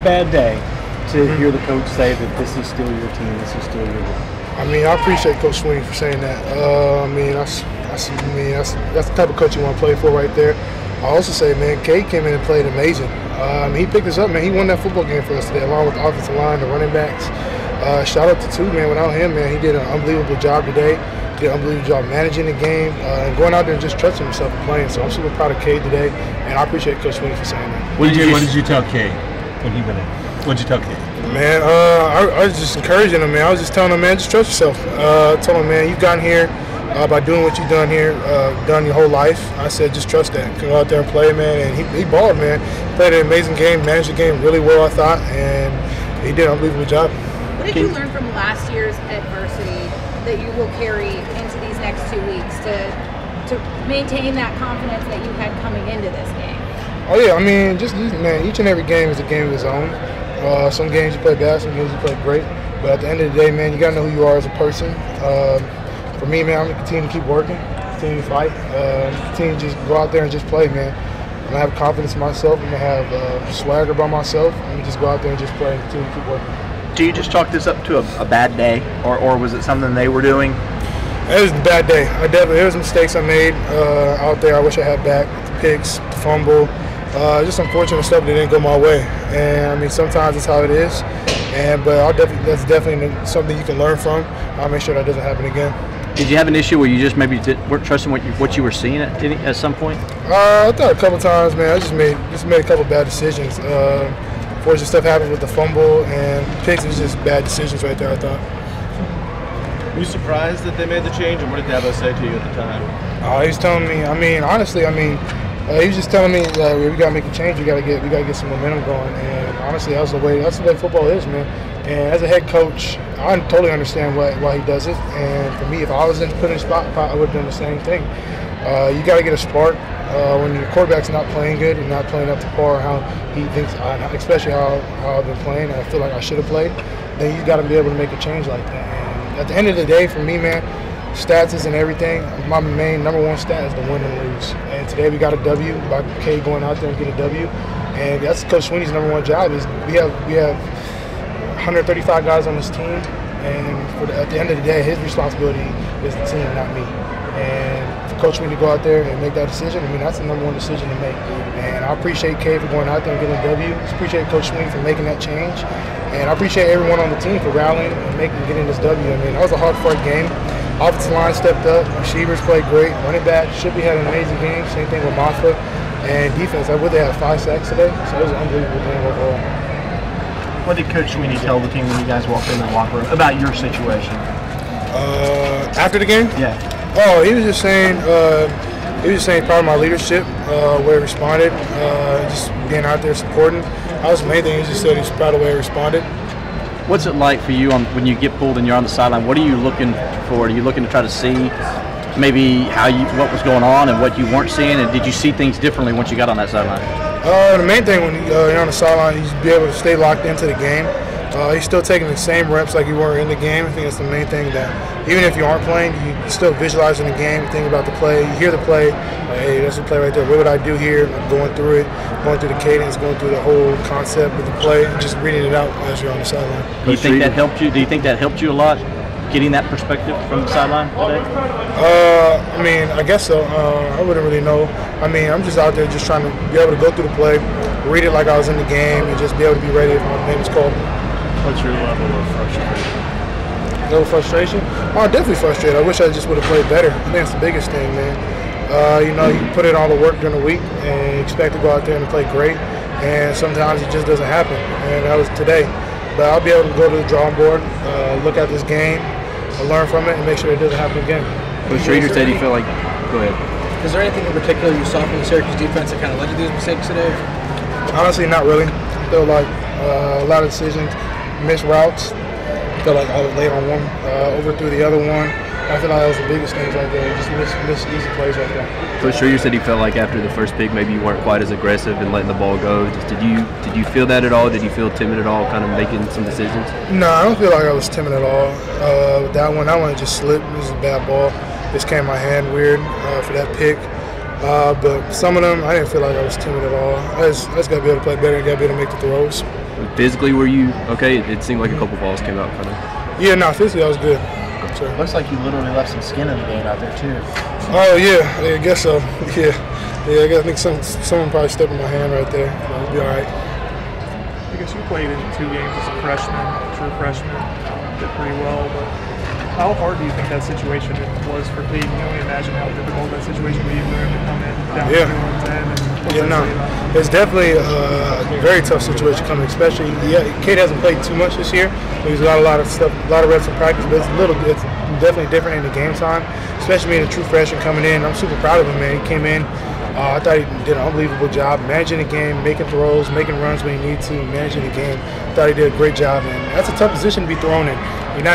bad day to hear the coach say that this is still your team, this is still your group? I mean, I appreciate Coach Sweeney for saying that. That's the type of coach you want to play for right there. I also say, man, Cade came in and played amazing. He picked us up, man. He won that football game for us today, along with the offensive line, the running backs. Shout out to two, man. Without him, man, he did an unbelievable job today. He did an unbelievable job managing the game and going out there and just trusting himself and playing. So I'm super proud of Cade today, and I appreciate Coach Sweeney for saying that. What did you tell Cade when he went in? What did you tell Cade? Man, I was just encouraging him, man. I was just telling him, man, just trust yourself. Told him, man, you've gotten here by doing what you've done here, done your whole life. I said, just trust that. Go out there and play, man. And he balled, man. Played an amazing game, managed the game really well, I thought, and he did an unbelievable job. What did you learn from last year's adversity that you will carry into these next 2 weeks to maintain that confidence that you had coming into this game? Oh, yeah. I mean, man, each and every game is a game of its own. Some games you play bad, some games you play great. But at the end of the day, man, you got to know who you are as a person. For me, man, I'm going to continue to keep working, continue to fight, continue to just go out there and just play, man. I'm going to have confidence in myself. I'm going to have swagger by myself. I'm going to just go out there and just play and continue to keep working. Do you just chalk this up to a bad day, or was it something they were doing? It was a bad day. There was mistakes I made out there. I wish I had back. The picks, the fumble, just unfortunate stuff that didn't go my way. And I mean, sometimes it's how it is. But that's definitely something you can learn from. I'll make sure that doesn't happen again. Did you have an issue where you just maybe weren't trusting what you were seeing at some point? I thought a couple times, man. I just made a couple bad decisions. Unfortunate stuff happened with the fumble and picks. It was just bad decisions right there, I thought. Were you surprised that they made the change, or what did Dabo say to you at the time? He was telling me. I mean, honestly, he was just telling me that we got to make a change. We got to get some momentum going. And honestly, that's the way football is, man. And as a head coach, I totally understand why he does it. And for me, if I was put in a spot, I would have done the same thing. You got to get a spark when your quarterback's not playing good and not playing up to par how he thinks, especially how I've been playing. I feel like I should have played. Then you got to be able to make a change like that. And at the end of the day, for me, man, stats isn't everything. My main number one stat is to win and lose. And today we got a W by Cade going out there and get a W. And that's Coach Sweeney's number one job. Is we have 135 guys on this team, and at the end of the day, his responsibility is the team, not me. And for Coach Sweeney to go out there and make that decision, I mean, that's the number one decision to make. And I appreciate Cade for going out there and getting a W. I appreciate Coach Sweeney for making that change. And I appreciate everyone on the team for rallying and getting this W. I mean, that was a hard-fought game. Offensive line stepped up. Receivers played great. Running back, Shippey had an amazing game. Same thing with Martha. And defense, they had 5 sacks today. So it was an unbelievable game overall. What did Coach Sweeney tell the team when you guys walked in the locker room about your situation? After the game? Yeah. Oh, he was just saying part of my leadership, way I responded, just being out there supporting. That was the main thing. He just said he's proud of the way I responded. What's it like for you when you get pulled and you're on the sideline? What are you looking for? Are you looking to try to see maybe what was going on and what you weren't seeing? And did you see things differently once you got on that sideline? The main thing when you're on the sideline, you be able to stay locked into the game. You're still taking the same reps like you were in the game. I think that's the main thing, that even if you aren't playing, you're still visualizing the game, you think about the play, you hear the play, like, hey, that's the play right there. What would I do here? I'm going through it, going through the cadence, going through the whole concept of the play, and just reading it out as you're on the sideline. Do you think that helped you? Do you think that helped you a lot, getting that perspective from the sideline today? I mean, I guess so. I wouldn't really know. I mean, I'm just out there just trying to be able to go through the play, read it like I was in the game, and just be able to be ready if my name is called. What's your level of frustration? Level of frustration? Oh, definitely frustrated. I wish I just would have played better. I think that's the biggest thing, man. You put in all the work during the week and expect to go out there and play great, and sometimes it just doesn't happen. And that was today. But I'll be able to go to the drawing board, look at this game, learn from it, and make sure it doesn't happen again. Coach Reader said he felt like. Go ahead. Is there anything in particular you saw from the Syracuse defense that kind of led to these mistakes today? Honestly, not really. I feel like a lot of decisions, missed routes. I feel like I was late on one, overthrew the other one. I feel like that was the biggest things right there. Just miss easy plays like that. Coach Schreier said he felt like after the first pick, maybe you weren't quite as aggressive in letting the ball go. Did you feel that at all? Did you feel timid at all, kind of making some decisions? No, I don't feel like I was timid at all. With that one just slipped. It was a bad ball. This came in my hand weird for that pick. But some of them, I didn't feel like I was timid at all. I just got to be able to play better and got to be able to make the throws. Physically, were you okay? It seemed like a couple balls came out kind of. Yeah, no, physically I was good. Sure. Looks like you literally left some skin in the game out there too. Oh yeah, I guess so. Yeah. I think someone probably stepped in my hand right there. It'll be all right. I guess you played in 2 games as a freshman, true freshman, did pretty well. But how hard do you think that situation was for Cade? You can only imagine how difficult that situation would be for him to come in down to 2-10. It's definitely a very tough situation coming, especially Cade hasn't played too much this year. He's got a lot of stuff, a lot of reps in practice, but it's definitely different in the game time, especially being a true freshman coming in. I'm super proud of him, man. He came in. I thought he did an unbelievable job managing the game, making throws, making runs when he needs to, managing the game. I thought he did a great job, and that's a tough position to be thrown in. You're not